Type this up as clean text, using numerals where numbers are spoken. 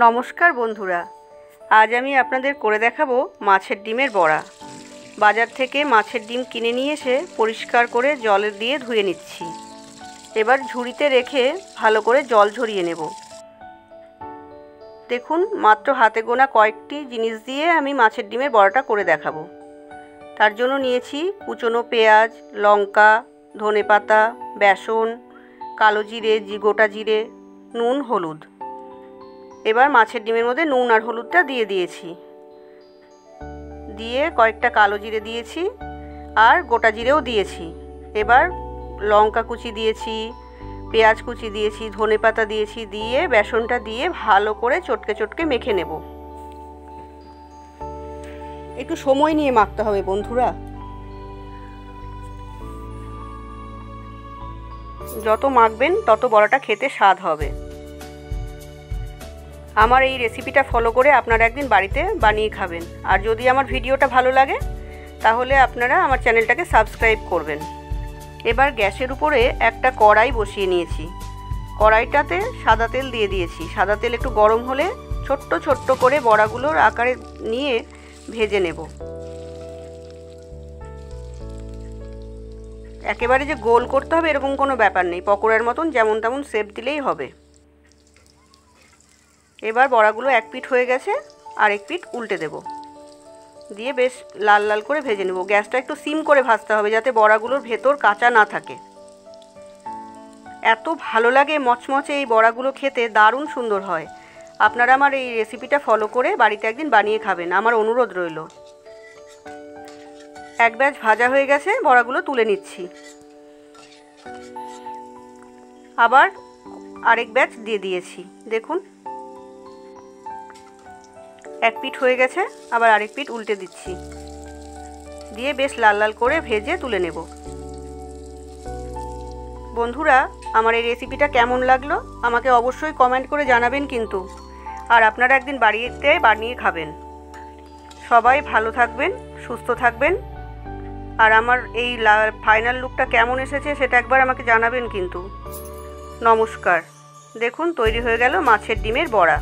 নমস্কার বন্ধুরা, আজ আমি আপনাদের করে দেখাবো মাছের ডিমের বড়া। বাজার থেকে মাছের ডিম কিনে নিয়ে এসে পরিষ্কার করে জলে দিয়ে ধুয়ে নিচ্ছি। এবার ঝুড়িতে রেখে ভালো করে জল ঝরিয়ে নেব। দেখুন, মাত্র হাতে গোনা কয়েকটি জিনিস দিয়ে আমি মাছের ডিমের বড়াটা করে দেখাবো। তার জন্য নিয়েছি কুচনো পেঁয়াজ, লঙ্কা, ধনেপাতা, বেসন, কালো জিরে, গোটা জিরে, নুন, হলুদ। এবার মাছের ডিমের মধ্যে নুন আর হলুদটা দিয়ে দিয়েছি, দিয়ে কয়েকটা কালো জিরে দিয়েছি আর গোটা জিরেও দিয়েছি। এবার লঙ্কা কুচি দিয়েছি, পেঁয়াজ কুচি দিয়েছি, ধনেপাতা দিয়েছি, দিয়ে বেসনটা দিয়ে ভালো করে চটকে চটকে মেখে নেব। একটু সময় নিয়ে মাখতে হবে বন্ধুরা, যত মাখবেন তত বড়াটা খেতে স্বাদ হবে। আমার এই রেসিপিটা ফলো করে আপনারা একদিন বাড়িতে বানিয়ে খাবেন। আর যদি আমার ভিডিওটা ভালো লাগে তাহলে আপনারা আমার চ্যানেলটাকে সাবস্ক্রাইব করবেন। এবার গ্যাসের উপরে একটা কড়াই বসিয়ে নিয়েছি। কড়াইটাতে সাদা তেল দিয়ে দিয়েছি। সাদা তেল একটু গরম হলে ছোট্ট ছোট্ট করে বড়াগুলোর আকারে নিয়ে ভেজে নেব। একেবারে যে গোল করতে হবে এরকম কোনো ব্যাপার নেই, পকোড়ার মতন যেমন তেমন শেপ দিলেই হবে। এবার বড়াগুলো এক পিঠ হয়ে গেছে, আর এক পিঠ উল্টে দেব, দিয়ে বেশ লাল লাল করে ভেজে নেব। গ্যাসটা একটু সিম করে ভাজতে হবে যাতে বড়াগুলোর ভেতর কাঁচা না থাকে। এত ভালো লাগে মচমচে এই বড়াগুলো খেতে, দারুণ সুন্দর হয়। আপনারা আমার এই রেসিপিটা ফলো করে বাড়িতে একদিন বানিয়ে খাবেন, আমার অনুরোধ রইল। এক ব্যাচ ভাজা হয়ে গেছে, বড়াগুলো তুলে নিচ্ছি। আবার আরেক ব্যাচ দিয়ে দিয়েছি। দেখুন, এক পিঠ হয়ে গেছে, আবার আরেক পিঠ উল্টে দিচ্ছি, দিয়ে বেশ লাল লাল করে ভেজে তুলে নেব। বন্ধুরা, আমার এই রেসিপিটা কেমন লাগলো আমাকে অবশ্যই কমেন্ট করে জানাবেন কিন্তু। আর আপনারা একদিন বাড়িতে বানিয়ে খাবেন। সবাই ভালো থাকবেন, সুস্থ থাকবেন। আর আমার এই ফাইনাল লুকটা কেমন এসেছে সেটা একবার আমাকে জানাবেন কিন্তু। নমস্কার। দেখুন, তৈরি হয়ে গেল মাছের ডিমের বড়া।